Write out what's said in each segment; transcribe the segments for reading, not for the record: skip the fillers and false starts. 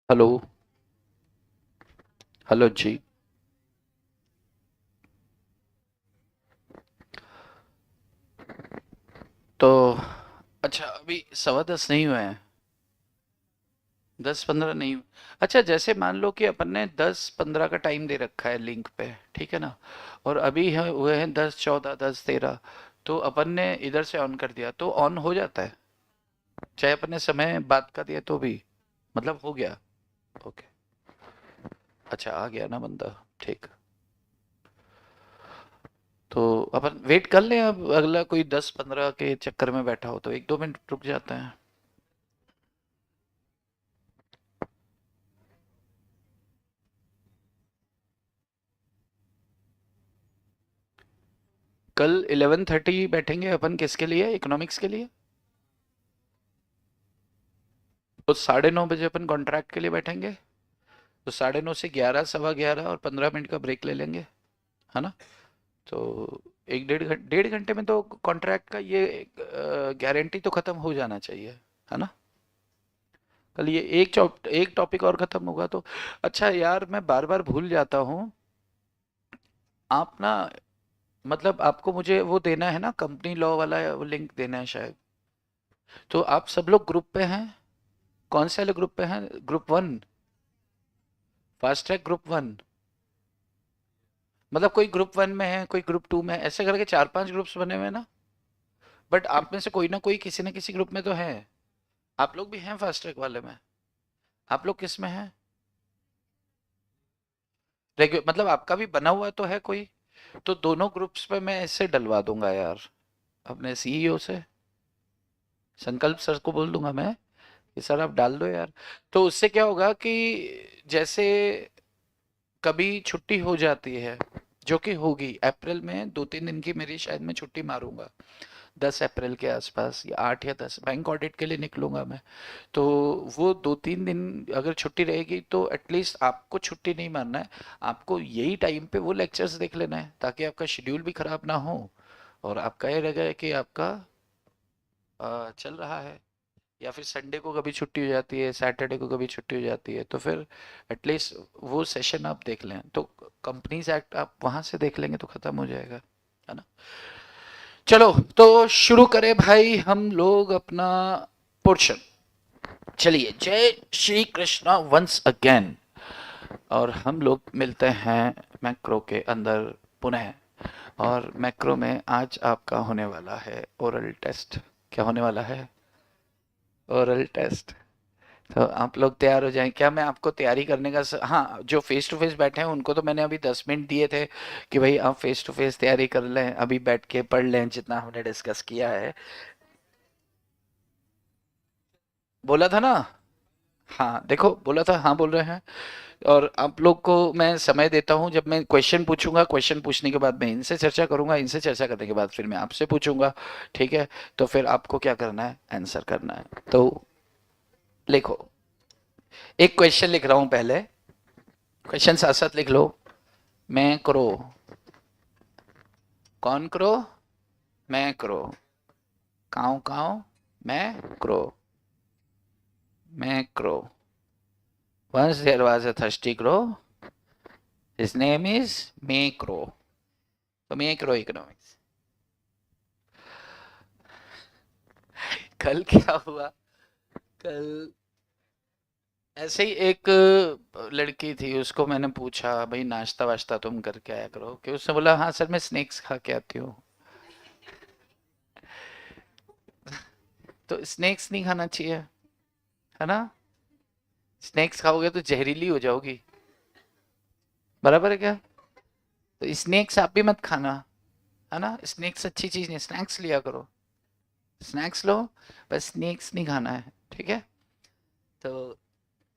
Hello. Hello जी। तो अच्छा, अभी 10:15 नहीं हुए हैं। 10:15 नहीं हुए। अच्छा, जैसे मान लो कि अपन ने 10:15 का टाइम दे रखा है लिंक पे, ठीक है ना। और अभी हुए हैं 10:14, 10:13। तो अपन ने इधर से ऑन कर दिया तो ऑन हो जाता है, चाहे अपन ने समय बात का दिया तो भी। मतलब हो गया। ओके। अच्छा, आ गया ना बंदा। ठीक। तो अपन वेट कर लें, अब अगला कोई 10-15 के चक्कर में बैठा हो तो 1-2 मिनट रुक जाते हैं। कल 11:30 बैठेंगे अपन, किसके लिए? इकोनॉमिक्स के लिए। तो 9:30 बजे अपन कॉन्ट्रैक्ट के लिए बैठेंगे। तो 9:30 से 11, 11:15 और 15 मिनट का ब्रेक ले लेंगे, है ना। तो एक 1.5 घंटे में तो कॉन्ट्रैक्ट का ये गारंटी तो खत्म हो जाना चाहिए, है ना। कल ये एक टॉपिक और खत्म होगा तो। अच्छा यार, मैं बार बार भूल जाता हूँ। आप ना, मतलब आपको मुझे वो देना है ना, कंपनी लॉ वाला वो लिंक देना है शायद। तो आप सब लोग ग्रुप पे हैं? कौन से वाले ग्रुप पे हैं? ग्रुप 1? Fast track group 1? मतलब कोई ग्रुप 1 में है, कोई ग्रुप 2 में है, ऐसे करके 4-5 ग्रुप्स बने हुए हैं ना। बट आप में से कोई ना कोई किसी न किसी ग्रुप में तो है। आप लोग भी हैं फास्ट ट्रैक वाले में? आप लोग किस में हैं? मतलब आपका भी बना हुआ तो है कोई? तो दोनों ग्रुप्स पे मैं ऐसे डलवा दूंगा यार, अपने सीईओ से। संकल्प सर को बोल दूंगा मैं कि सर आप डाल दो यार। तो उससे क्या होगा कि जैसे कभी छुट्टी हो जाती है, जो कि होगी अप्रैल में, 2-3 दिन की मेरी शायद मैं छुट्टी मारूंगा। 10 अप्रैल के आसपास, या 8 या 10, बैंक ऑडिट के लिए निकलूंगा मैं। तो वो 2-3 दिन अगर छुट्टी रहेगी तो एटलीस्ट आपको छुट्टी नहीं मारना है। आपको यही टाइम पे वो लेक्चर्स देख लेना है ताकि आपका शेड्यूल भी खराब ना हो। और आपका ये रहेगा कि आपका चल रहा है। या फिर संडे को कभी छुट्टी हो जाती है, सैटरडे को कभी छुट्टी हो जाती है, तो फिर एटलीस्ट वो सेशन आप देख लें तो कंपनीज एक्ट आप वहां से देख लेंगे तो खत्म हो जाएगा, है ना। चलो, तो शुरू करें भाई हम लोग अपना पोर्शन। चलिए, जय श्री कृष्णा वंस अगेन। और हम लोग मिलते हैं मैक्रो के अंदर पुनः। और मैक्रो में आज आपका होने वाला है ओरल टेस्ट। क्या होने वाला है? Oral test. तो आप लोग तैयार हो जाएं क्या? मैं आपको तैयारी करने का हाँ, जो फेस टू फेस बैठे हैं उनको तो मैंने अभी 10 मिनट दिए थे कि भाई आप फेस टू फेस तैयारी कर लें, अभी बैठ के पढ़ लें जितना हमने डिस्कस किया है। बोला था ना। हाँ देखो, बोला था, हाँ बोल रहे हैं। और आप लोग को मैं समय देता हूँ, जब मैं क्वेश्चन पूछूंगा, क्वेश्चन पूछने के बाद मैं इनसे चर्चा करूंगा, इनसे चर्चा करने के बाद फिर मैं आपसे पूछूंगा। ठीक है। तो फिर आपको क्या करना है? आंसर करना है। तो लिखो, एक क्वेश्चन लिख रहा हूं पहले। क्वेश्चन साथ साथ लिख लो। मैं करो। कौन करो? मैं करो। काऊ काऊ। मैं करो। मैं करो। Once there was a thirsty crow. His name is Macro. तो मैक्रो इकोनॉमिक्स। कल क्या हुआ? कल ऐसे ही एक लड़की थी, उसको मैंने पूछा भाई नाश्ता वाश्ता तुम करके आया करो, कि उसने बोला हाँ सर मैं स्नैक्स खा के आती हूँ। तो स्नैक्स नहीं खाना चाहिए, है ना। स्नैक्स खाओगे तो जहरीली हो जाओगी। बराबर है क्या? तो स्नैक्स आप भी मत खाना, है ना। स्नैक्स अच्छी चीज नहीं, स्नैक्स लिया करो। स्नैक्स लो, बस स्नैक्स नहीं खाना है, ठीक है। तो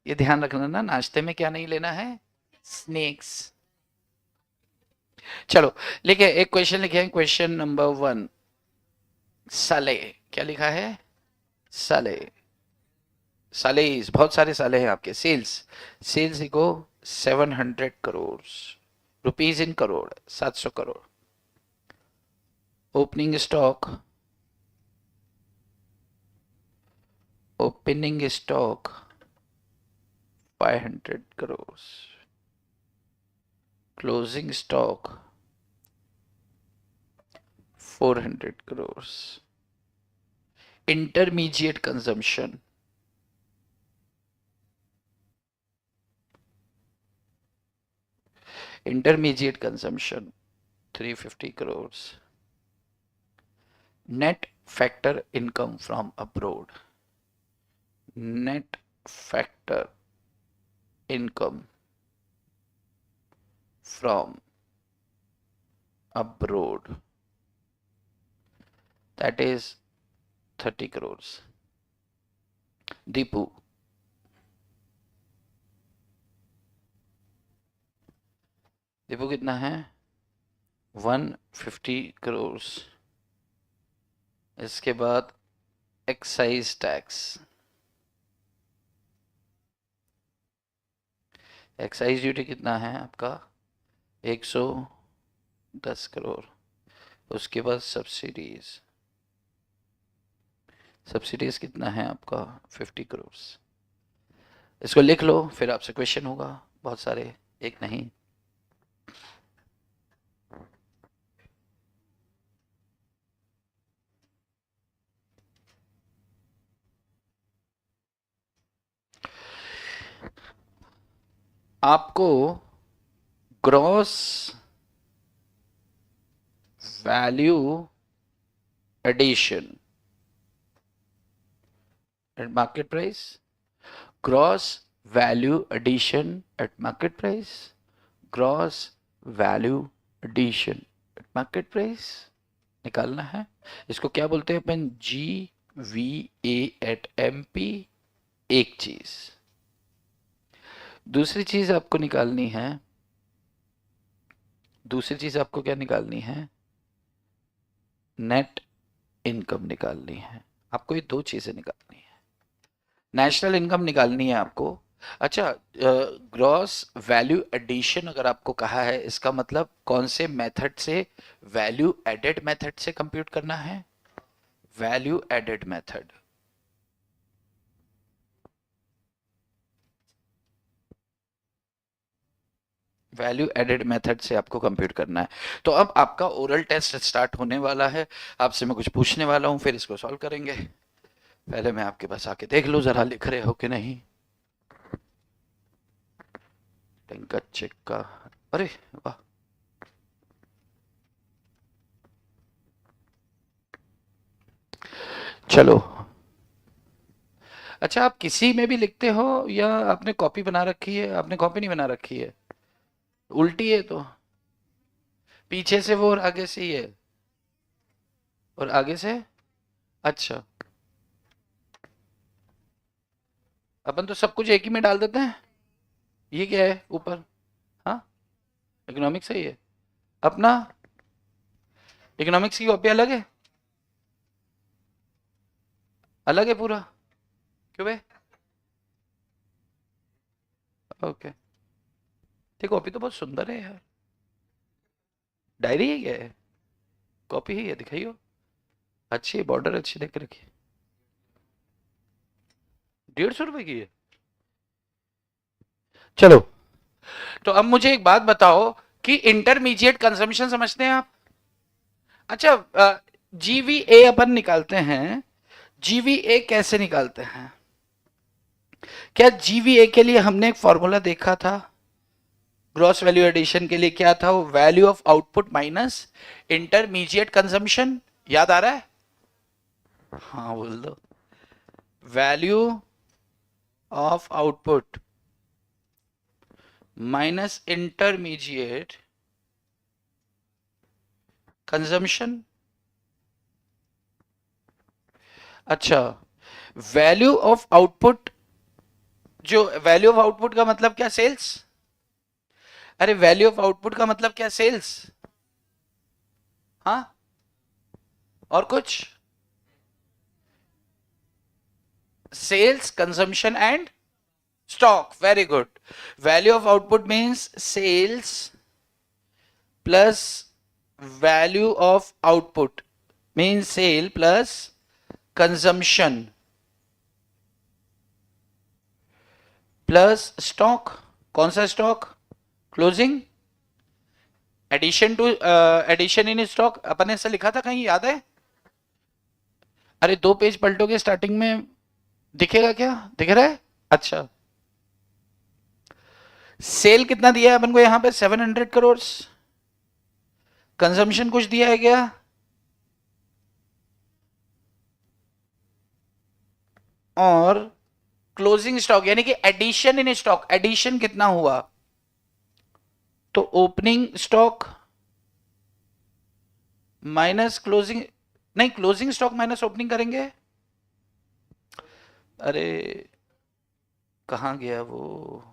ये ध्यान रखना ना, नाश्ते में क्या नहीं लेना है? स्नैक्स। चलो, लिखे एक क्वेश्चन, लिखे क्वेश्चन नंबर 1। साले। क्या लिखा है? साले। साले, बहुत सारे साले हैं आपके। सेल्स। सेल्स इको 700 crore rupees in crore, 700 crore. Opening stock. Opening stock 500 crores. Closing stock 400 crores. Intermediate consumption intermediate consumption 350 crores. Net factor income from abroad. Net factor income from abroad, that is 30 crores. Deepu, Deepu कितना है? 150 crores. इसके बाद excise tax, excise duty कितना है आपका? 110 करोड़. उसके बाद subsidies, subsidies कितना है आपका? 50 करोड़. इसको लिख लो, फिर आपसे क्वेश्चन होगा बहुत सारे, एक नहीं. आपको gross value addition at market price, gross value addition at market price, gross value addition at market price निकालना है. इसको क्या बोलते हैं अपन? GVA eight MP. एक चीज. दूसरी चीज आपको निकालनी है, दूसरी चीज आपको क्या निकालनी है? नेट इनकम निकालनी है. आपको ये दो चीजें निकालनी है. नेशनल इनकम निकालनी है आपको. अच्छा, ग्रॉस वैल्यू एडिशन अगर आपको कहा है, इसका मतलब कौन से मेथड से? वैल्यू एडेड मेथड से कंप्यूट करना है. Value added method, value added method से आपको कंप्यूट करना है. तो अब आपका ओरल टेस्ट स्टार्ट होने वाला है. आपसे मैं कुछ पूछने वाला हूं, फिर इसको सॉल्व करेंगे. पहले मैं आपके पास आके देख लूं जरा लिख रहे हो कि नहीं. टिंका चिक्का, अरे वाह. चलो. अच्छा, आप किसी में भी लिखते हो या आपने कॉपी बना रखी है? आपने कॉपी नहीं बना रखी है, उल्टी है. तो पीछे से वो और आगे से ये और आगे से. अच्छा, अपन तो सब कुछ एक ही में डाल देते हैं. ये क्या है ऊपर? हाँ, इकोनॉमिक्स सही है. अपना इकोनॉमिक्स की कॉपी अलग है, अलग है पूरा. क्यों भाई? ओके. ये कॉपी तो बहुत सुंदर है यार. डायरी है क्या है? कॉपी ही है, दिखाइयो. अच्छी है, बॉर्डर अच्छी देख रखी है. 150 रुपए की है. चलो, तो अब मुझे एक बात बताओ कि इंटरमीडिएट कंजम्पशन समझते हैं आप? अच्छा, GVA अपन निकालते हैं. GVA कैसे निकालते हैं? क्या GVA के लिए हमने एक फॉर्मूला देखा था? ग्रॉस वैल्यू एडिशन के लिए क्या था? वो value of output minus intermediate consumption. याद आ रहा है? हाँ बोल दो. Value of output minus intermediate consumption. अच्छा, वैल्यू ऑफ आउटपुट, जो वैल्यू ऑफ आउटपुट का मतलब क्या? सेल्स. अरे वैल्यू ऑफ आउटपुट का मतलब क्या? सेल्स. हाँ, और कुछ? Sales, consumption and stock. Very good. Value of output means sales plus value of output means sale plus consumption plus stock, कौन सा stock, closing, addition to addition in stock अपन ने ऐसा लिखा था कहीं, याद है? अरे 2 पेज पलटोगे स्टार्टिंग में दिखेगा क्या, दिख रहा है? अच्छा, सेल कितना दिया है अपन को यहां पे, 700 करोड़। कंजम्पशन कुछ दिया है क्या? और क्लोजिंग स्टॉक यानी कि एडिशन इन स्टॉक, एडिशन कितना हुआ, तो ओपनिंग स्टॉक माइनस क्लोजिंग, नहीं क्लोजिंग स्टॉक माइनस ओपनिंग करेंगे। अरे कहां गया वो,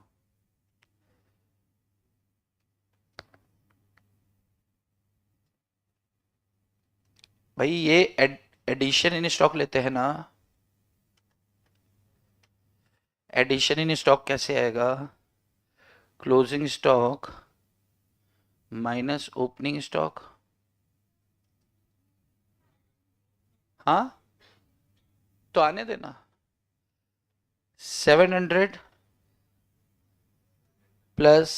भाई ये एडिशन इन स्टॉक लेते हैं ना, एडिशन इन स्टॉक कैसे आएगा, closing stock minus opening stock, हाँ तो आने देना, 700 प्लस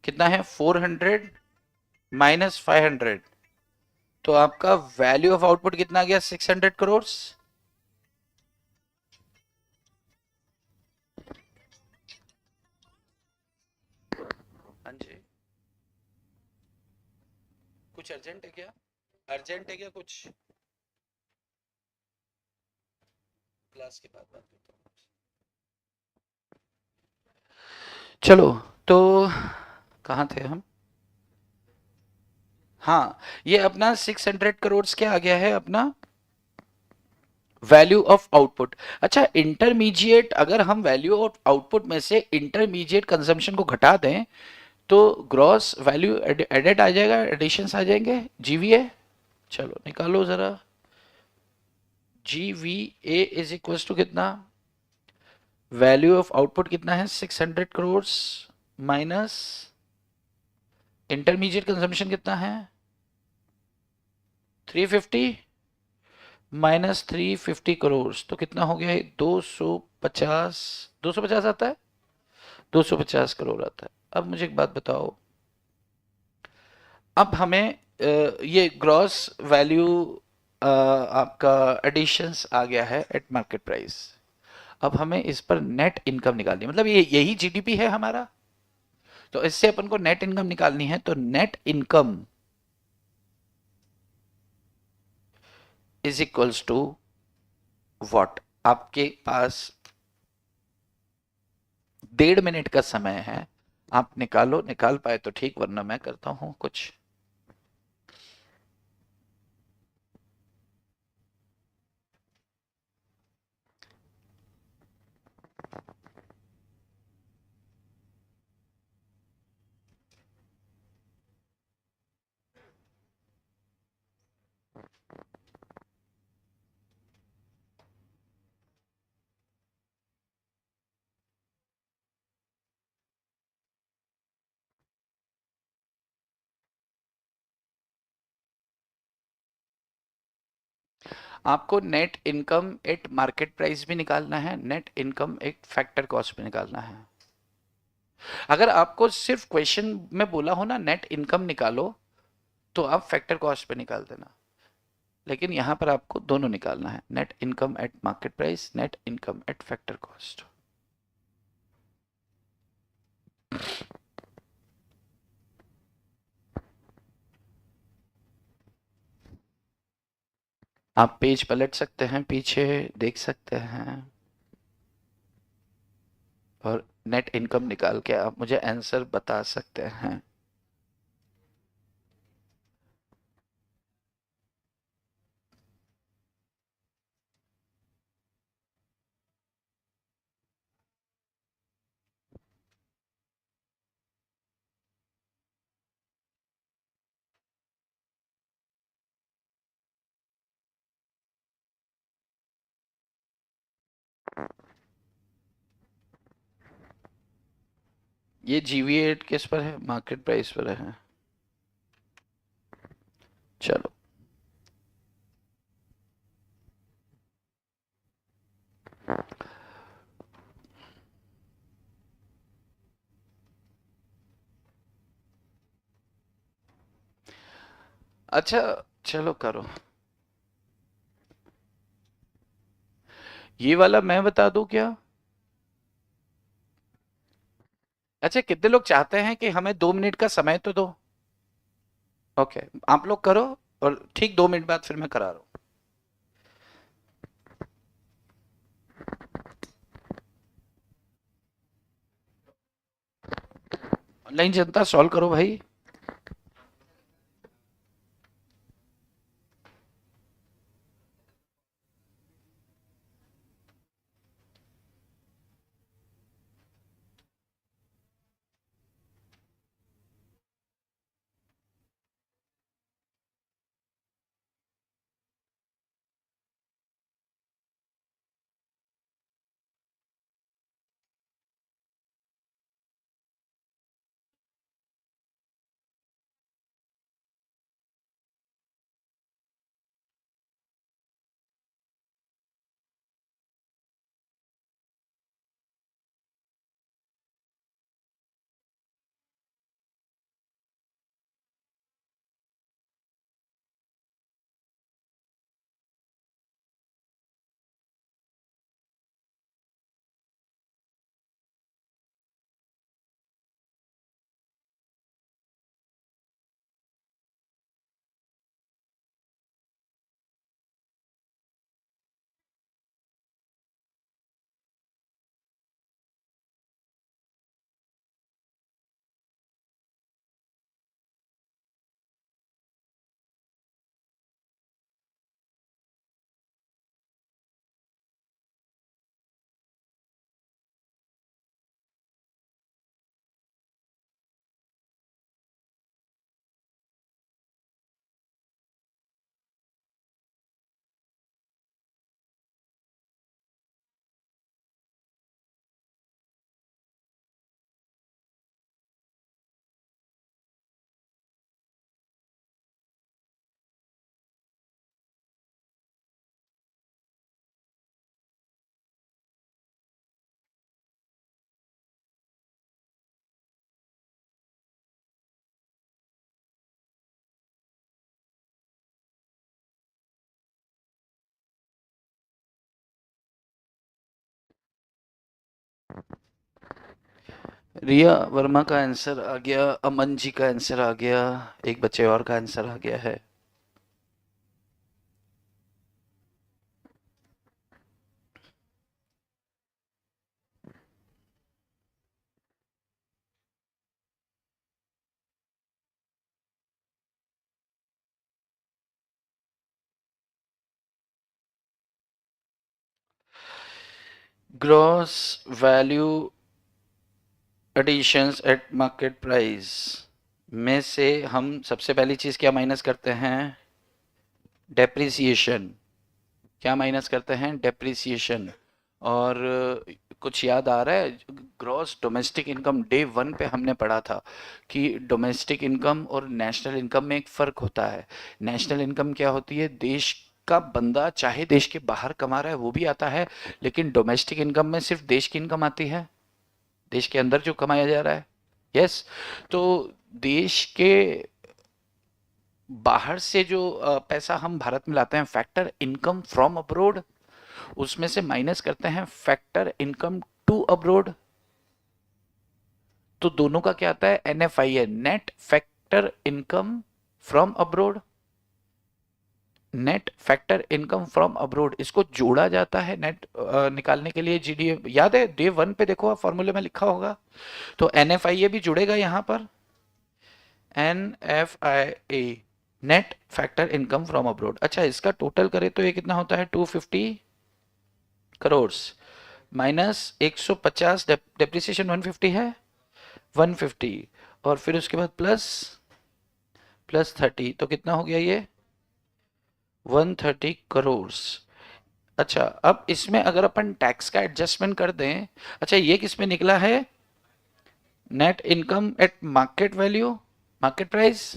कितना है, 400 माइनस 500, तो आपका वैल्यू ऑफ आउटपुट कितना आ गया, 600 करोड़। हाँ जी, कुछ अर्जेंट है क्या, अर्जेंट है क्या कुछ, क्लास के बाद बात करता हूँ। चलो, तो कहाँ थे हम, हाँ ये अपना 600 करोड़ क्या आ गया है अपना, वैल्यू ऑफ आउटपुट। अच्छा, इंटरमीडिएट अगर हम वैल्यू ऑफ आउटपुट में से इंटरमीडिएट कंजम्पशन को घटा दें तो ग्रॉस वैल्यू एडेड आ जाएगा, एडिशंस आ जाएंगे, जीवीए। चलो निकालो जरा, जीवीए इज इक्वल टू कितना, वैल्यू ऑफ आउटपुट कितना है, 600 करोड़ माइनस इंटरमीडिएट कंजम्पशन कितना है, 350 माइनस 350 करोड़, तो कितना हो गया, 250, 250 आता है, 250 करोड़ आता है। अब मुझे एक बात बताओ, अब हमें ये ग्रॉस वैल्यू आपका एडिशंस आ गया है एट मार्केट प्राइस, अब हमें इस पर नेट इनकम निकालनी है, मतलब ये यही जीडीपी है हमारा, तो इससे अपन को नेट इनकम निकालनी है, तो net income is equals to what, आपके पास 1.5 मिनट का समय है, आप निकालो, निकाल पाए तो ठीक, वरना मैं करता हूं कुछ। आपको net income eight market price भी निकालना है, net income at factor cost भी निकालना है। अगर आपको सिर्फ क्वेश्चन में बोला हो ना नेट इनकम निकालो, तो आप फैक्टर कॉस्ट पे निकाल देना, लेकिन यहां पर आपको दोनों निकालना है, net income eight market price, net income at factor cost. आप पेज पलट सकते हैं, पीछे देख सकते हैं, और नेट इनकम निकाल के आप मुझे आंसर बता सकते हैं। ये जीवीए किस पर है, मार्केट प्राइस पर है। चलो, अच्छा चलो करो, ये वाला मैं बता दूं क्या? अच्छा कितने लोग चाहते हैं कि हमें 2 मिनट का समय तो दो? ओके, आप लोग करो, और ठीक 2 मिनट बाद फिर मैं करा रहा हूँ। ऑनलाइन जनता सॉल्व करो भाई। रिया वर्मा का आंसर आ गया, अमन जी का आंसर आ गया, एक बच्चे और का आंसर आ गया है। Gross value additions at market price में से हम सबसे पहली चीज क्या माइनस करते हैं? डेप्रिसिएशन। क्या माइनस करते हैं? डेप्रिसिएशन। और कुछ याद आ रहा है? ग्रॉस डोमेस्टिक इनकम डे 1 पे हमने पढ़ा था कि डोमेस्टिक इनकम और नेशनल इनकम में एक फ़र्क होता है। नेशनल इनकम क्या होती है? देश का बंदा चाहे देश के बाहर कमा रहा है वो भी आता है, लेकिन डोमेस्टिक इनकम में सिर्फ देश की इनकम आती है, देश के अंदर जो कमाया जा रहा है। यस। तो देश के बाहर से जो पैसा हम भारत में लाते हैं, फैक्टर इनकम फ्रॉम अब्रोड, उसमें से माइनस करते हैं फैक्टर इनकम टू अब्रोड। तो दोनों का क्या आता है? एनएफआई है, net factor income from abroad. Net factor income from abroad, इसको जोड़ा जाता है नेट निकालने के लिए। जीडीए याद है, डे 1 पे देखो, आप फॉर्मूले में लिखा होगा। तो एनएफआई भी जुड़ेगा यहां पर, NFI, net factor income from abroad. अच्छा, इसका टोटल करें तो ये कितना होता है? 250 करोड़ माइनस 150, डेप्रिसिएशन 150 है, 150, और फिर उसके बाद प्लस प्लस 30, तो कितना हो गया ये? 130 करोड़। अच्छा, अब इसमें अगर अपन टैक्स का एडजस्टमेंट कर दें, अच्छा ये किस में निकला है? Net income eight market value, market price.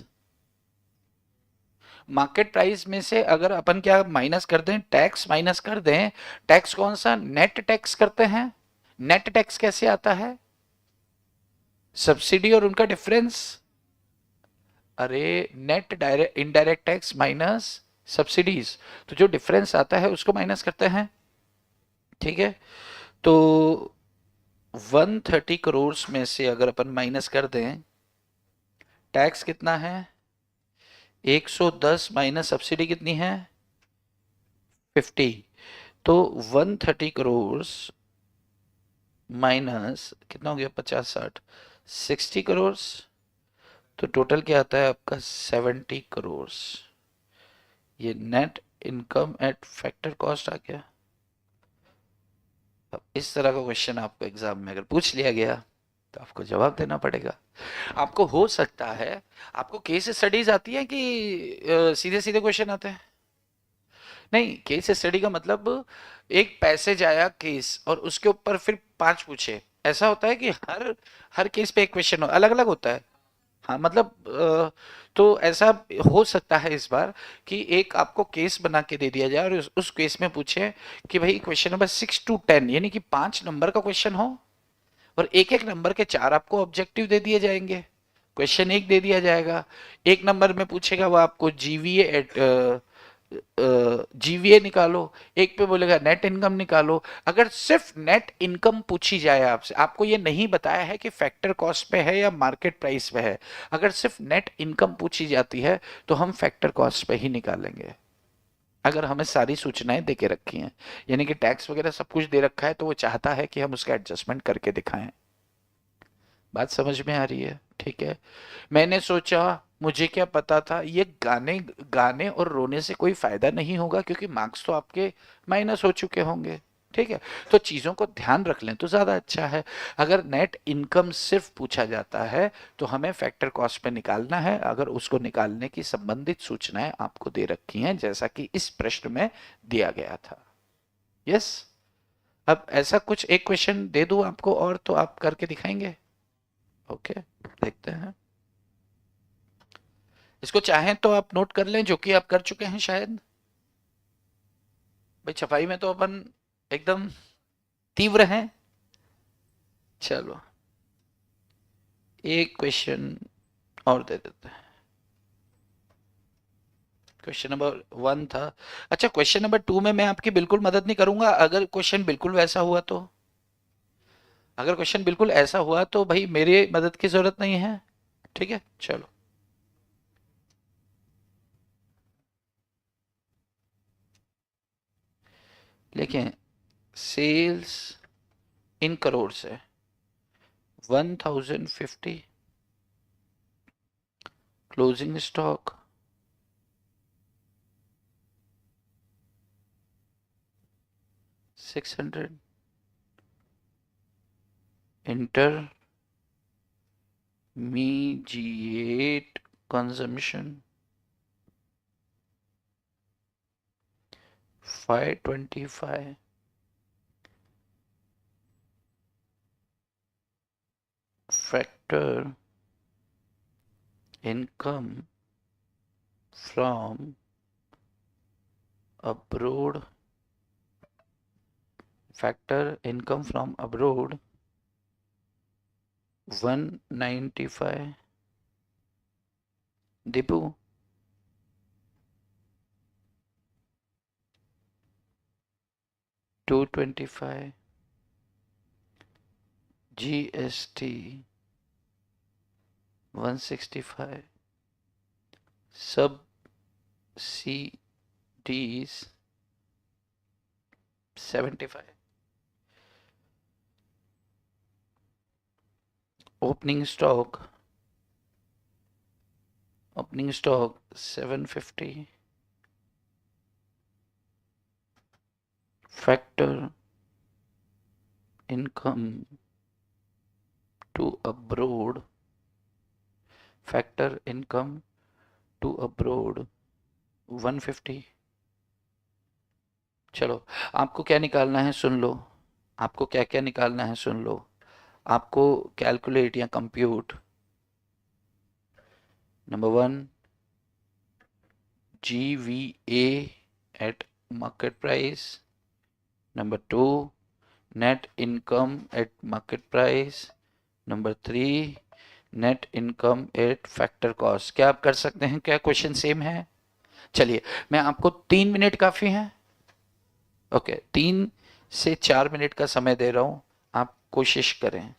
Market price में से अगर अपन क्या माइनस कर दें? टैक्स माइनस कर दें। टैक्स कौन सा? नेट टैक्स करते हैं। नेट टैक्स कैसे आता है? सब्सिडी और उनका डिफरेंस। अरे net direct indirect tax minus subsidies, तो जो डिफरेंस आता है उसको माइनस करते हैं, ठीक है। तो 130 करोड़ में से अगर अपन माइनस कर दें, टैक्स कितना है 110 माइनस सब्सिडी कितनी है 50, तो 130 करोड़ माइनस कितना हो गया 50 60 60 करोड़, तो टोटल क्या आता है आपका 70 करोड़। ये net income at factor cost आ गया। अब इस तरह का क्वेश्चन आपको एग्जाम में अगर पूछ लिया गया तो आपको जवाब देना पड़ेगा। आपको हो सकता है, आपको केस स्टडीज आती है कि सीधे सीधे क्वेश्चन आते हैं? नहीं, केस स्टडी का मतलब एक पैसेज आया केस और उसके ऊपर फिर 5 पूछे, ऐसा होता है कि हर हर केस पे एक क्वेश्चन अलग अलग होता है। हाँ मतलब तो ऐसा हो सकता है इस बार कि एक आपको केस बना के दे दिया जाए और उस केस में पूछे कि भाई क्वेश्चन नंबर 6 to 10 यानी कि 5 नंबर का क्वेश्चन हो, और एक एक नंबर के 4 आपको ऑब्जेक्टिव दे दिए जाएंगे, क्वेश्चन एक दे दिया जाएगा। एक नंबर में पूछेगा वो आपको जीवीए एट जीवीए निकालो, एक पे बोलेगा नेट इनकम निकालो। अगर सिर्फ नेट इनकम पूछी जाए आपसे, आपको ये नहीं बताया है कि फैक्टर कॉस्ट पे है या मार्केट प्राइस पे है, अगर सिर्फ नेट इनकम पूछी जाती है तो हम फैक्टर कॉस्ट पे ही निकालेंगे। अगर हमें सारी सूचनाएं दे के रखी हैं, यानी कि टैक्स वगैरह सब कुछ दे रखा है, तो वो चाहता है कि हम उसका एडजस्टमेंट करके दिखाएं। बात समझ में आ रही है? ठीक है। मैंने सोचा, मुझे क्या पता था ये गाने गाने और रोने से कोई फायदा नहीं होगा, क्योंकि मार्क्स तो आपके माइनस हो चुके होंगे, ठीक है। तो चीजों को ध्यान रख लें तो ज्यादा अच्छा है। अगर नेट इनकम सिर्फ पूछा जाता है तो हमें फैक्टर कॉस्ट पे निकालना है, अगर उसको निकालने की संबंधित सूचनाएं आपको दे रखी हैं जैसा कि इस प्रश्न में दिया गया था। यस। अब ऐसा कुछ एक क्वेश्चन दे दूं आपको और तो आप करके दिखाएंगे? ओके, देखते हैं। इसको चाहें तो आप नोट कर लें, जो कि आप कर चुके हैं शायद। भाई छपाई में तो अपन एकदम तीव्र हैं। चलो एक क्वेश्चन और दे देते हैं। क्वेश्चन नंबर 1 था। अच्छा, क्वेश्चन नंबर 2 में मैं आपकी बिल्कुल मदद नहीं करूंगा, अगर क्वेश्चन बिल्कुल वैसा हुआ तो। अगर क्वेश्चन बिल्कुल ऐसा हुआ तो भाई मेरी मदद की जरूरत नहीं है, ठीक है। चलो लिखें, सेल्स इन करोड़ से 1050, closing stock 600, intermediate consumption 525, factor income from abroad, factor income from abroad 195, Dipu 225, GST 165, subsidies 75, opening stock 750, factor income to abroad, factor income to abroad 150। चलो आपको क्या निकालना है सुन लो, आपको क्या क्या निकालना है सुन लो। आपको कैलकुलेट या compute, number 1 GVA at market price, number 2 net income at market price, number 3 net income at factor cost. क्या आप कर सकते हैं? क्या क्वेश्चन सेम है? चलिए, मैं आपको 3 मिनट काफी है। ओके, 3 से 4 मिनट का समय दे रहा हूं, आप कोशिश करें।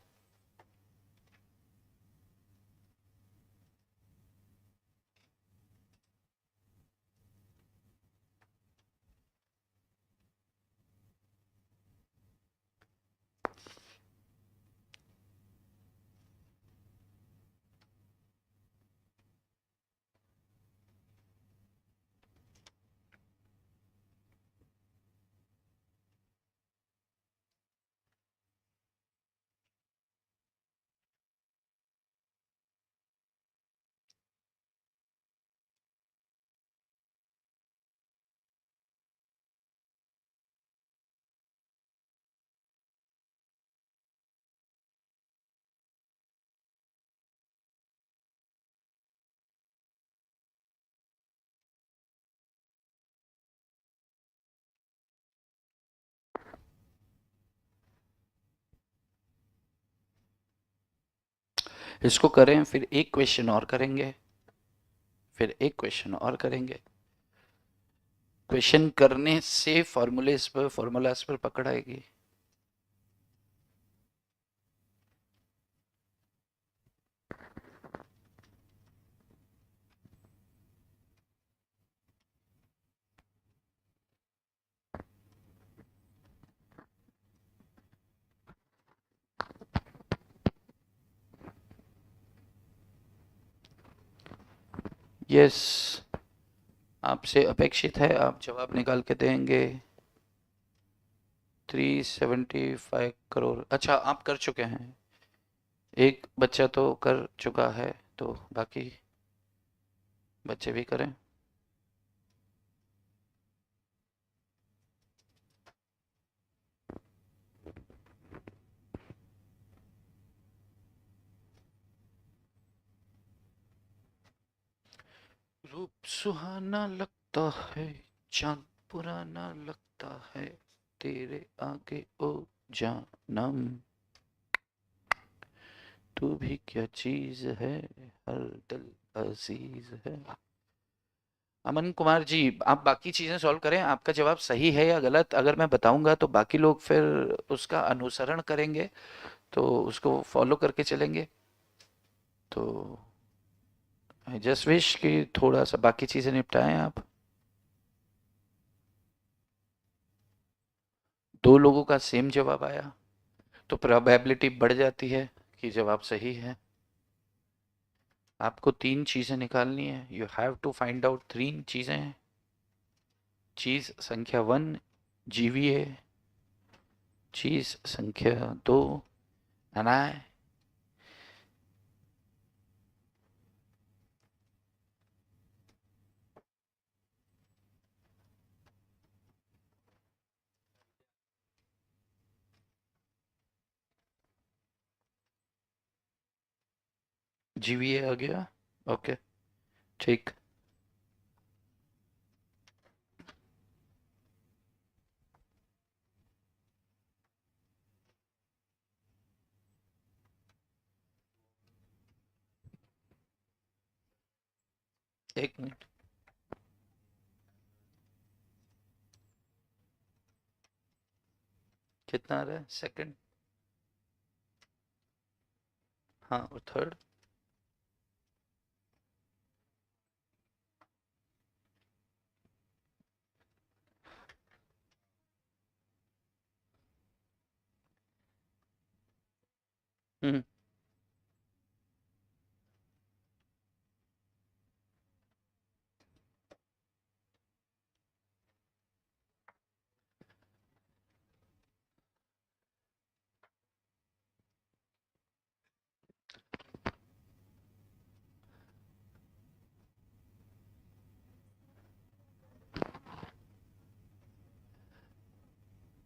इसको करें, फिर एक क्वेश्चन और करेंगे, फिर एक क्वेश्चन और करेंगे। क्वेश्चन करने से फॉर्मूलाज पर पकड़ आएगी। यस, आपसे अपेक्षित है आप जवाब निकाल के देंगे। 375 करोड़। अच्छा, आप कर चुके हैं, एक बच्चा तो कर चुका है, तो बाकी बच्चे भी करें। रूप सुहाना लगता है, चांद पुराना लगता है, तेरे आगे ओ जानम, तू भी क्या चीज है, हर दिल अजीज है। अमन कुमार जी, आप बाकी चीजें सॉल्व करें, आपका जवाब सही है या गलत अगर मैं बताऊंगा तो बाकी लोग फिर उसका अनुसरण करेंगे, तो उसको फॉलो करके चलेंगे। तो आई जस्ट विश कि थोड़ा सा बाकी चीजें निपटाएं आप। 2 लोगों का सेम जवाब आया तो प्रोबेबिलिटी बढ़ जाती है कि जवाब सही है। आपको 3 चीजें निकालनी है, you have to find out 3 चीजें। चीज संख्या 1 जीवीए, चीज संख्या 2 एनआई, जीवीए आ गया। ओके, ठीक। एक मिनट, कितना आ रहा है सेकंड? हाँ, और थर्ड? हम्म।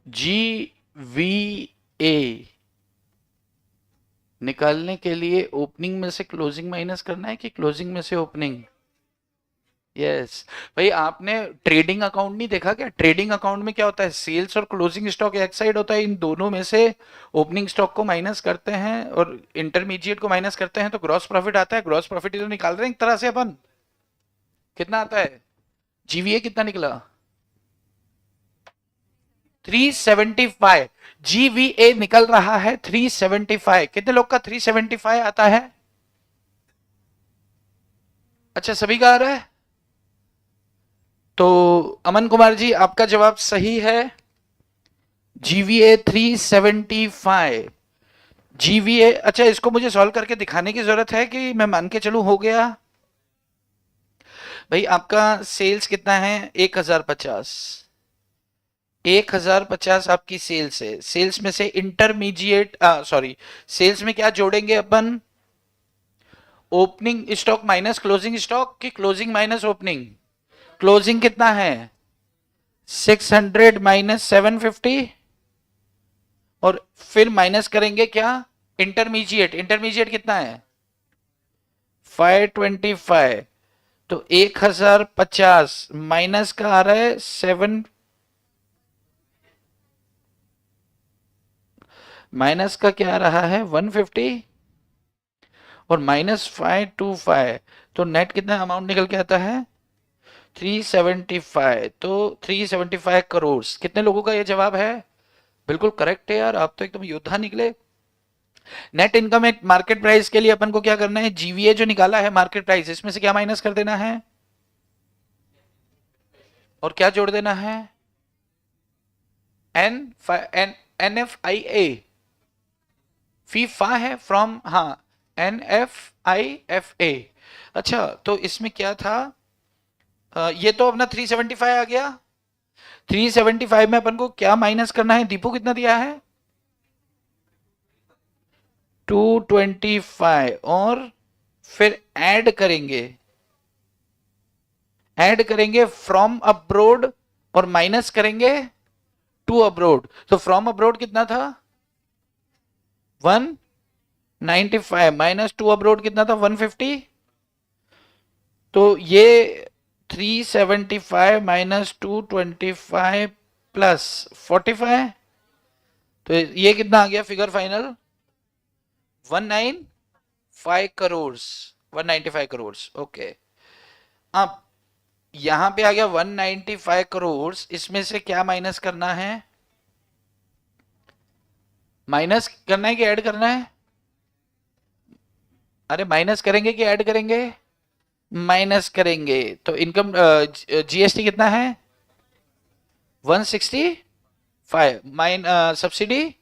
जी वी ए निकालने के लिए ओपनिंग में से क्लोजिंग माइनस करना है कि क्लोजिंग में से ओपनिंग? यस। भाई आपने ट्रेडिंग अकाउंट नहीं देखा क्या? ट्रेडिंग अकाउंट में क्या होता है, सेल्स और क्लोजिंग स्टॉक एक साइड होता है, इन दोनों में से ओपनिंग स्टॉक को माइनस करते हैं और इंटरमीडिएट को माइनस करते हैं तो ग्रॉस प्रॉफिट आता है। ग्रॉस प्रॉफिट तो निकाल रहे हैं एक तरह से अपन। कितना आता है? जीवीए कितना निकला? 375। जीवीए निकल रहा है 375। कितने लोग का 375 आता है? अच्छा, सभी का आ रहा है। तो अमन कुमार जी, आपका जवाब सही है। जीवीए 375। जीवीए, अच्छा इसको मुझे सॉल्व करके दिखाने की जरूरत है कि मैं मान के चलूं हो गया? भाई आपका सेल्स कितना है? 1050। 1050 आपकी सेल्स है। सेल्स में से इंटरमीडिएट, सॉरी, सेल्स में क्या जोड़ेंगे अपन? Opening stock minus closing stock की क्लोजिंग माइनस ओपनिंग? क्लोजिंग कितना है? 600 माइनस 750। और फिर माइनस करेंगे क्या? इंटरमीडिएट। इंटरमीडिएट कितना है? 525। तो 1050 माइनस का आ रहा है 7, माइनस का क्या आ रहा है 150 और माइनस 525। तो नेट कितना अमाउंट निकल के आता है? 375। तो 375 करोड़। कितने लोगों का ये जवाब है? बिल्कुल करेक्ट है यार, आप तो एकदम योद्धा निकले। नेट इनकम एक मार्केट प्राइस के लिए अपन को क्या करना है? जीवीए जो निकाला है मार्केट प्राइस, इसमें से क्या माइनस कर देना है और क्या जोड़ देना है? N N N F I A. FIFA है फ्रॉम, हाँ, NFIFA। अच्छा, तो इसमें क्या था? ये तो अपना 375 आ गया। 375 में अपन को क्या माइनस करना है? दीपू कितना दिया है? 225। और फिर ऐड करेंगे फ्रॉम अब्रोड और माइनस करेंगे टू अब्रोड। तो फ्रॉम अब्रोड कितना था? 195 माइनस टू अब्रोड कितना था? 150। तो ये 375 माइनस 225 प्लस 45। तो ये कितना आ गया figure final? 195 crore. 195 crore. Okay. अब यहां पे आ गया 195 करोड़। इसमें से क्या माइनस करना है? माइनस करना है कि ऐड करना है? अरे माइनस करेंगे कि ऐड करेंगे? माइनस करेंगे। तो इनकम जीएसटी कितना है? 165। सब्सिडी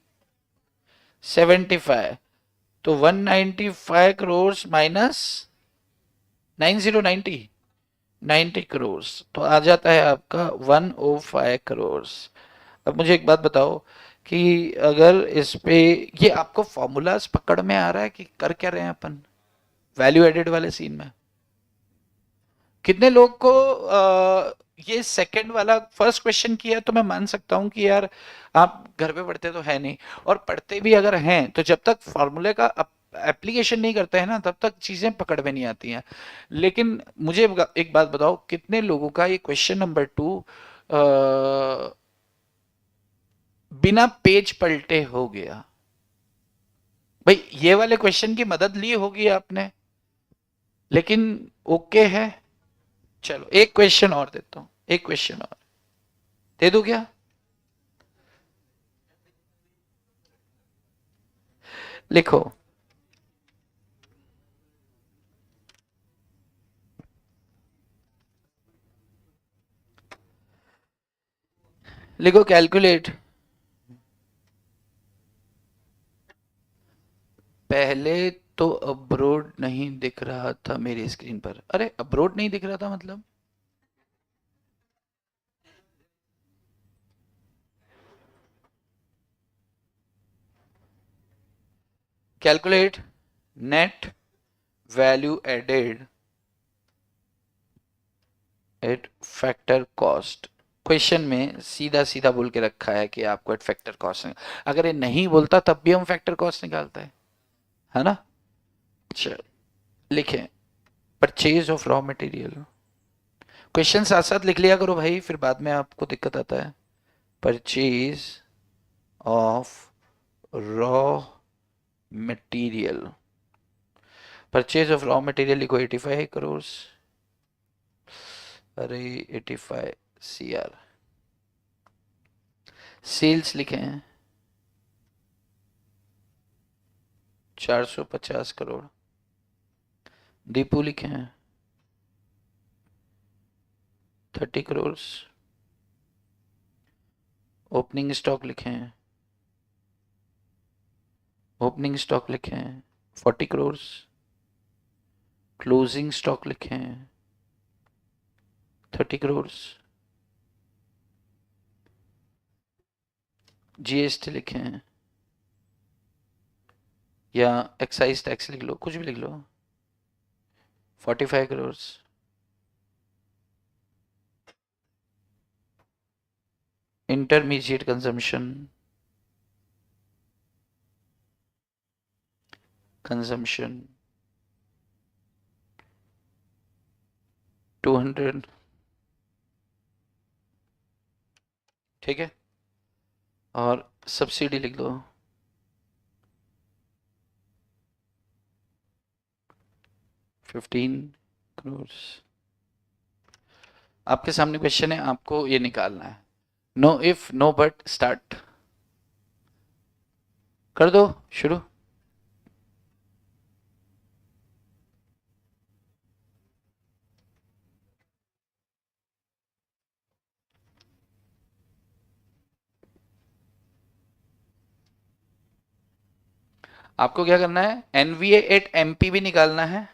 75। तो 195 करोड़ माइनस 90 करोड़ तो आ जाता है आपका 105 करोड़। अब मुझे एक बात बताओ कि अगर इस पे ये आपको फॉर्मूलाज पकड़ में आ रहा है कि कर क्या रहे हैं अपन वैल्यू एडेड वाले सीन में? कितने लोग को ये सेकंड वाला फर्स्ट क्वेश्चन किया? तो मैं मान सकता हूं कि यार आप घर पे पढ़ते तो है नहीं, और पढ़ते भी अगर हैं तो जब तक फॉर्मूले का एप्लीकेशन नहीं करते हैं ना तब तक चीजें पकड़ में नहीं आती हैं। लेकिन मुझे एक बात बताओ, कितने लोगों का ये क्वेश्चन नंबर 2 बिना पेज पलटे हो गया? भाई ये वाले क्वेश्चन की मदद ली होगी आपने, लेकिन ओके है। चलो एक क्वेश्चन और देता हूं, एक क्वेश्चन और दे दूं क्या? लिखो, लिखो कैलकुलेट। पहले तो अब्रोड नहीं दिख रहा था मेरी स्क्रीन पर। अरे अब्रोड नहीं दिख रहा था मतलब? Calculate net value added at factor cost. Question में सीधा सीधा बोल के रखा है कि आपको एट फैक्टर कॉस्ट। अगर ये नहीं बोलता तब भी हम फैक्टर कॉस्ट निकालते हैं, है ना? चलो लिखें, purchase of raw material question साथ साथ लिख लिया करो भाई, फिर बाद में आपको दिक्कत आता है। Purchase of raw material, purchase of raw material लिखो 85 करोड़, अरे 85 CR। सेल्स लिखे हैं 450 करोड़। डिपो लिखे हैं 30 करोड़। ओपनिंग स्टॉक लिखे हैं, ओपनिंग स्टॉक लिखे हैं 40 करोड़। क्लोजिंग स्टॉक लिखे हैं 30 करोड़। जीएसटी लिखे हैं, या एक्साइज टैक्स लिख लो, कुछ भी लिख लो, 45 करोड़। इंटरमीडिएट कंजम्पशन, कंजम्पशन 200, ठीक है। और सब्सिडी लिख दो 15 करोड़। आपके सामने क्वेश्चन है, आपको ये निकालना है। No if no but, start कर दो शुरू। आपको क्या करना है, एनवीए एट एमपी भी निकालना है,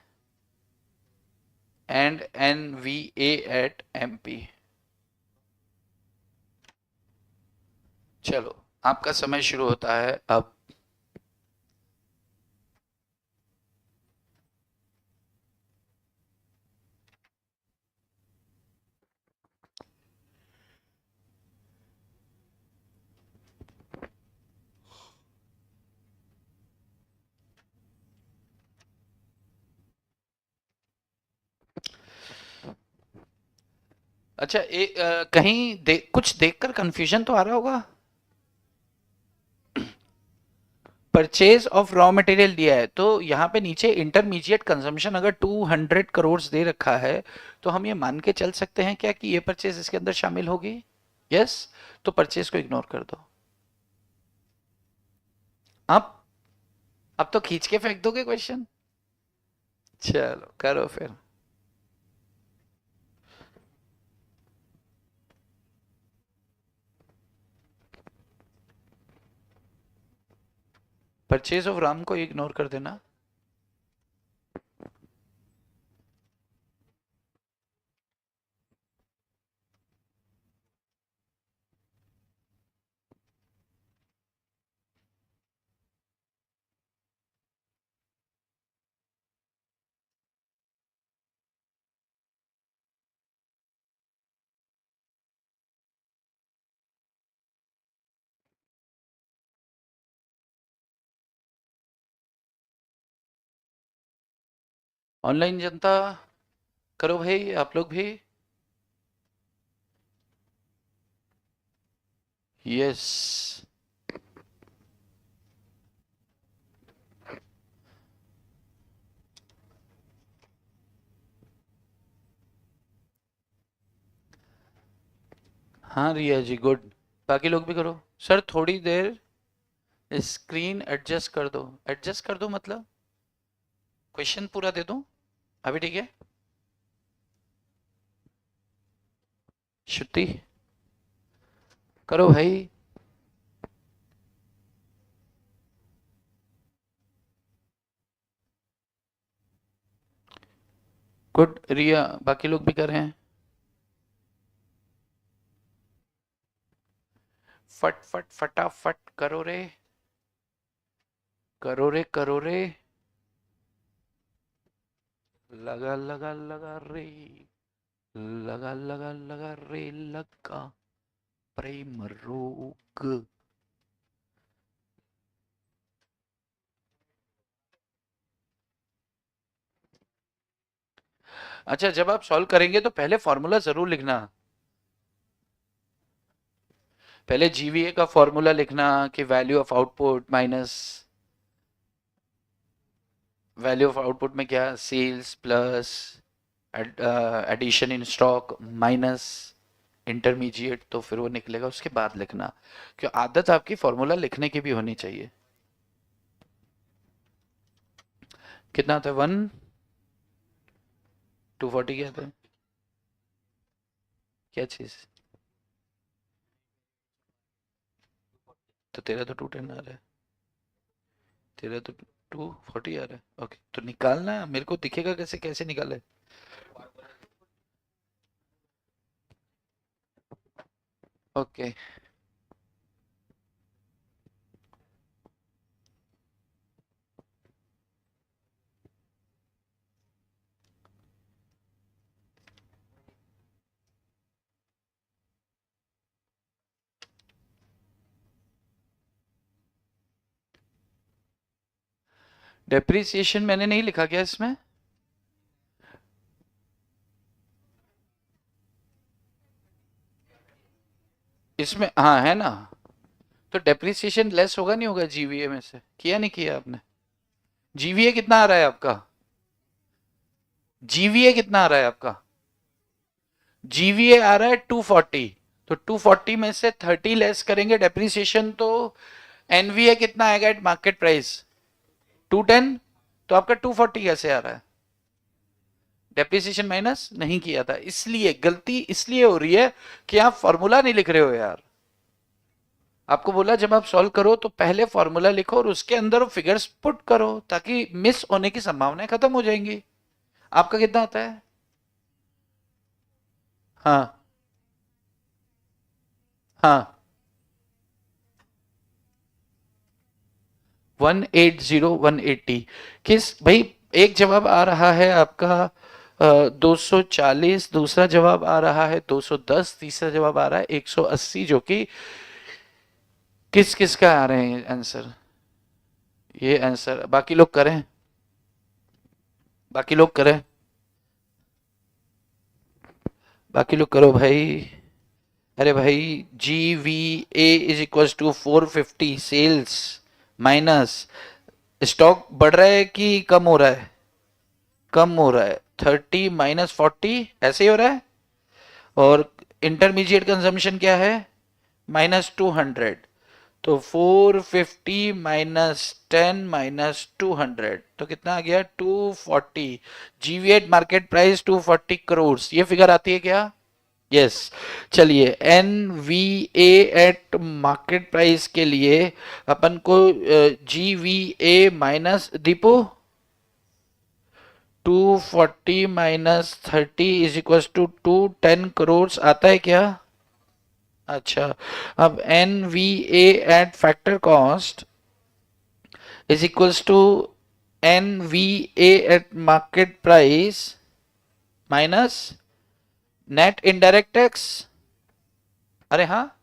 एंड एनवीए एट एमपी। चलो आपका समय शुरू होता है अब। अच्छा कहीं कुछ देखकर कंफ्यूजन तो आ रहा होगा। परचेज ऑफ रॉ मटेरियल दिया है, तो यहाँ पे नीचे इंटरमीडिएट कंजम्पशन अगर 200 करोड़ दे रखा है, तो हम ये मान के चल सकते हैं क्या कि ये परचेज इसके अंदर शामिल होगी। यस, तो परचेज को इग्नोर कर दो। अब अब तो खींच के फेंक दोगे क्वेश्चन। चलो करो फिर। परचेज ऑफ राम को इग्नोर कर देना। ऑनलाइन जनता करो भाई, आप लोग भी। यस। हाँ रिया जी गुड। बाकी लोग भी करो। सर थोड़ी देर स्क्रीन एडजस्ट कर दो, एडजस्ट कर दो मतलब क्वेश्चन पूरा दे दो। अभी ठीक है। श्रुति करो भाई। गुड रिया, बाकी लोग भी कर रहे हैं। फट फट फटाफट करो रे, करो रे करो रे। लगा लगा लगा रे, लगा लगा लगा रे लगा प्रेम रोग। अच्छा, जब आप सॉल्व करेंगे तो पहले फॉर्मूला जरूर लिखना। पहले जीवीए का फॉर्मूला लिखना कि value of output minus value of output में क्या, sales plus addition in stock minus intermediate, तो फिर वो निकलेगा, उसके बाद लिखना। क्यों, आदत आपकी फॉर्मूला लिखने की भी होनी चाहिए। कितना होता है 240 क्या था, क्या चीज? तो तेरा तो 210 आ रहा है, तेरा तो 240 आ रहा है। ओके, तो निकालना, मेरे को दिखेगा कैसे, कैसे निकाले? ओके, डेप्रिसिएशन मैंने नहीं लिखा क्या इसमें? इसमें हाँ है ना। तो डेप्रिसिएशन लेस होगा नहीं होगा जीवीए में से, किया नहीं किया आपने? जीवीए कितना आ रहा है आपका? जीवीए कितना आ रहा है आपका? जीवीए आ रहा है 240। तो 240 में से 30 लेस करेंगे डेप्रिसिएशन, तो एनवीए कितना आएगा एट मार्केट प्राइस? 210। तो आपका 240 कैसे आ रहा है? डेप्रिसिएशन माइनस नहीं किया था, इसलिए गलती इसलिए हो रही है कि आप फॉर्मूला नहीं लिख रहे हो यार। आपको बोला जब आप सॉल्व करो तो पहले फॉर्मूला लिखो और उसके अंदर फिगर्स पुट करो, ताकि मिस होने की संभावनाएं खत्म हो जाएंगी। आपका कितना आता है? हाँ, हाँ, 180 180। किस भाई? एक जवाब आ रहा है आपका 240, दूसरा जवाब आ रहा है 210, तीसरा जवाब आ रहा है 180, जो कि किस किस का आ रहे हैं आंसर? ये आंसर बाकी लोग करें, बाकी लोग करें, बाकी लोग करो भाई। अरे भाई, G V A is equal to 450 sales minus stock बढ़ रहा है कि कम हो रहा है? कम हो रहा है, 30 माइनस 40 ऐसे ही हो रहा है। और इंटरमीडिएट कंजम्पशन क्या है? -200। तो 450 -10 -200, तो कितना आ गया? 240। जीवीएट मार्केट प्राइस 240 करोड़, ये फिगर आती है क्या? यस। चलिए, N V A at market price के लिए अपन को जी वी ए माइनस दीपो 240 -30 इज इक्वल टू 210 करोड़ आता है क्या? अच्छा, अब N V A at factor cost is equals to N V A at market price minus net indirect tax. अरे हाँ,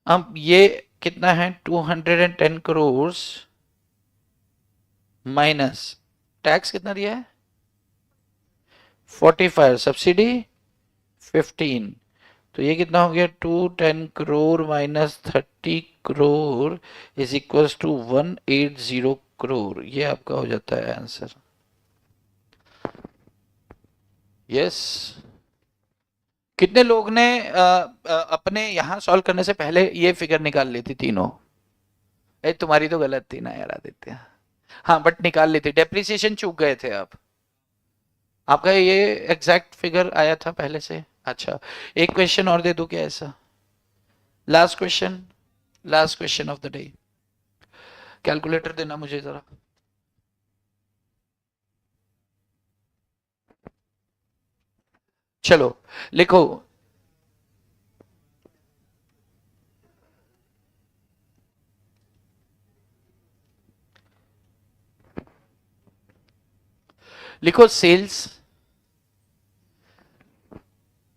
अब ये कितना है? 210 करोड़ माइनस टैक्स कितना दिया है? 45, सब्सिडी 15। तो ये कितना हो गया? 210 crore -30 crore is equals to 180 crore. ये आपका हो जाता है आंसर। यस। कितने लोग ने अपने यहां सॉल्व करने से पहले ये फिगर निकाल ली थी तीनों? तुम्हारी तो गलत थी ना यार आदित्य। हाँ, बट निकाल ली थी, डेप्रिसिएशन चूक गए थे आप। आपका ये एग्जैक्ट फिगर आया था पहले से। अच्छा, एक क्वेश्चन और दे दूं क्या ऐसा? Last question, last question of the day. Calculator देना मुझे जरा। चलो लिखो। लिखो सेल्स,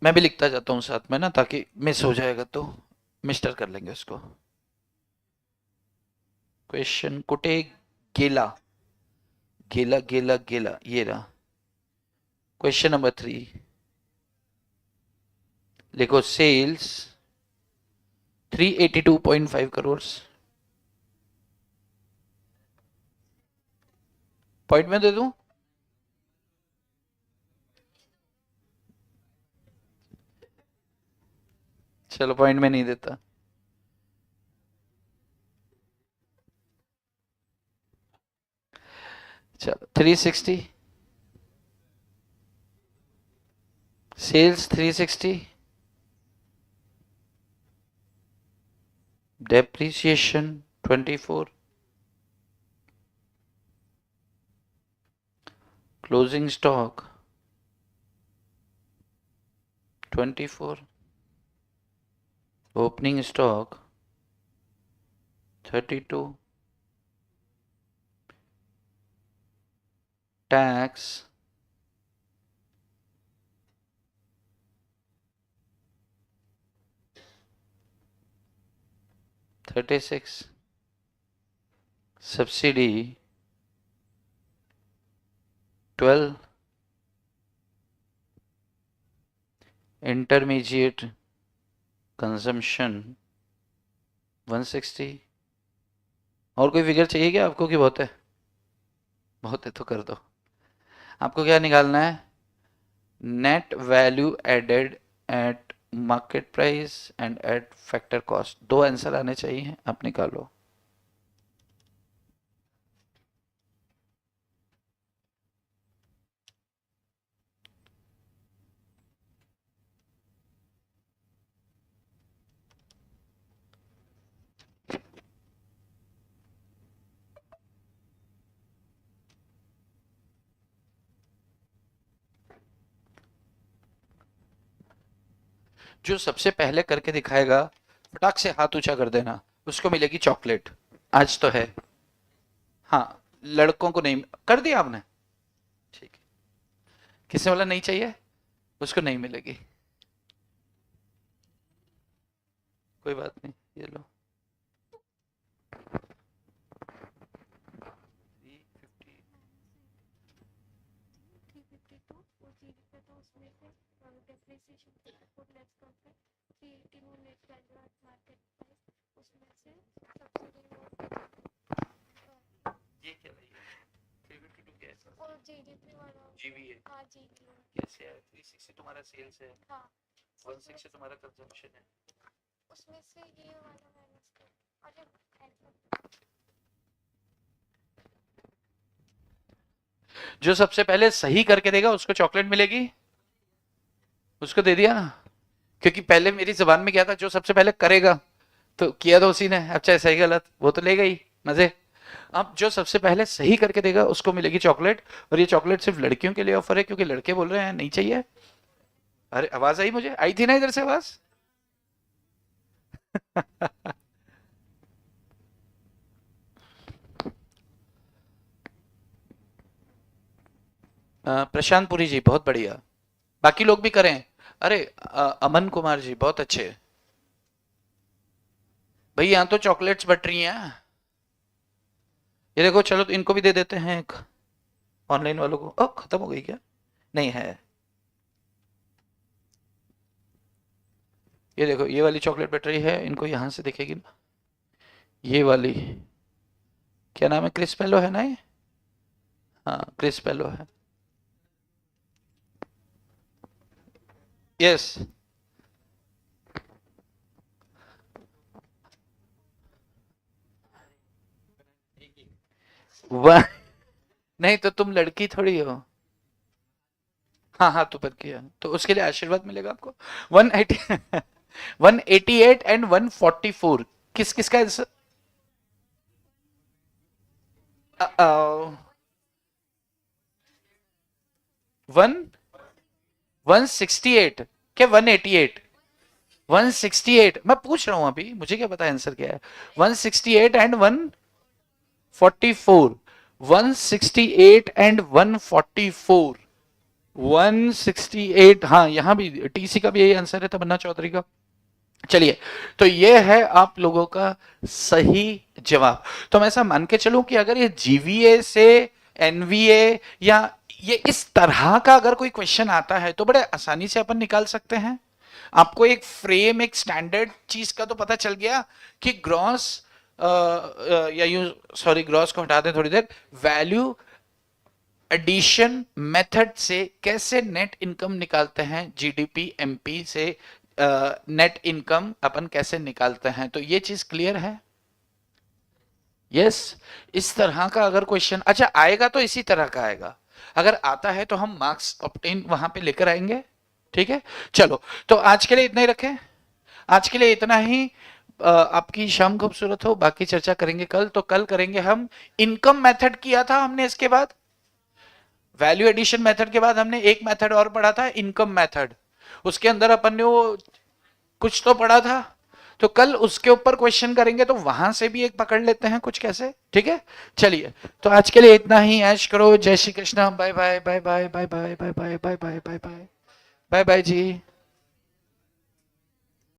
मैं भी लिखता जाता हूं साथ में ना, ताकि मिस हो जाएगा तो मिस्टर कर लेंगे उसको। क्वेश्चन कुटे गेला, गेला गेला गेला, ये रहा क्वेश्चन नंबर 3 लिखो, सेल्स 382.5 करोड़। पॉइंट में दे दूं? चलो पॉइंट में नहीं देता। चलो 360, sales 360, depreciation 24, closing stock 24, opening stock 32, tax 36, subsidy 12, intermediate consumption 160। और कोई फिगर चाहिए क्या आपको कि बहुत है? बहुत है तो कर दो। आपको क्या निकालना है? Net value added at market price and at factor cost. 2 answer आने चाहिए, आप निकालो। जो सबसे पहले करके दिखाएगा, फटाक से हाथ ऊंचा कर देना, उसको मिलेगी चॉकलेट। आज तो है। हाँ, लड़कों को नहीं कर दिया आपने? ठीक है। किसने बोला नहीं चाहिए? उसको नहीं मिलेगी। कोई बात नहीं, ये लो। 360 तुम्हारा सेल्स है, 160 तुम्हारा कंजम्पशन है, उसमें से ये वाला माइनस कर। जो सबसे पहले सही करके देगा उसको चॉकलेट मिलेगी। उसको दे दिया ना, क्योंकि पहले मेरी जबान में क्या था, जो सबसे पहले करेगा तो किया तो उसी ने, अब चाहे सही गलत वो तो लेगा ही मजे। अब जो सबसे पहले सही करके देगा उसको मिलेगी चॉकलेट। और ये चॉकलेट सिर्फ लड़कियों के लिए ऑफर है, क्योंकि लड़के बोल रहे हैं नहीं चाहिए। अरे आवाज आई? मुझे आई थी ना इधर से आवाज। प्रशांत पुरी जी बहुत बढ़िया, बाकी लोग भी करें। अरे अमन कुमार जी बहुत अच्छे। भाई यहाँ तो चॉकलेट्स बट रही हैं। ये देखो, चलो तो इनको भी दे देते हैं एक, ऑनलाइन वालों को। ओ खत्म हो गई क्या? नहीं है। ये देखो, ये वाली चॉकलेट बैटरी है, इनको यहां से दिखेगी ना। ये वाली क्या नाम है? क्रिस्पेलो है ना ये? हाँ क्रिस्पेलो है। यस। वन नहीं तो तुम लड़की थोड़ी हो। हाँ हाँ तो पर किया तो उसके लिए आशीर्वाद मिलेगा आपको। 180 188 एंड 144 किस किस का आंसर? 168 क्या 188? 168 मैं पूछ रहा हूं अभी, मुझे क्या पता आंसर क्या है। 168 एंड 144, 168 एंड 144, 168। हाँ यहाँ भी टीसी का भी यही आंसर है, तमन्ना चौधरी का। चलिए, तो ये है आप लोगों का सही जवाब। तो मैं ऐसा मान के चलूं कि अगर ये जीवीए से एनवीए, या ये इस तरह का अगर कोई क्वेश्चन आता है तो बड़े आसानी से अपन निकाल सकते हैं। आपको एक फ्रेम, एक स्टैंडर्ड चीज का तो पता चल गया कि ग्रॉस या यू सॉरी ग्रॉस को हटा दें थोड़ी देर, वैल्यू एडिशन मेथड से कैसे नेट इनकम निकालते हैं, जीडीपी एमपी से नेट इनकम अपन कैसे निकालते हैं। तो ये चीज क्लियर है? यस इस तरह का अगर क्वेश्चन अच्छा आएगा तो इसी तरह का आएगा, अगर आता है तो हम मार्क्स ऑब्टेन वहां पे लेकर आएंगे। ठीक है, चलो तो आज के लिए इतना ही रखें, आज के लिए इतना ही। आपकी शाम खूबसूरत हो, बाकी चर्चा करेंगे कल। तो कल करेंगे हम इनकम मेथड किया था हमने, इसके बाद वैल्यू एडिशन मेथड के बाद हमने एक मेथड और पढ़ा था इनकम मेथड, उसके अंदर अपन ने वो कुछ तो पढ़ा था, तो कल उसके ऊपर क्वेश्चन करेंगे, तो वहां से भी एक पकड़ लेते हैं कुछ कैसे। ठीक है, चलिए तो आज के लिए इतना ही। ऐश करो, जय Shri Krishna, bye bye bye bye bye bye bye bye bye bye bye bye bye bye जी।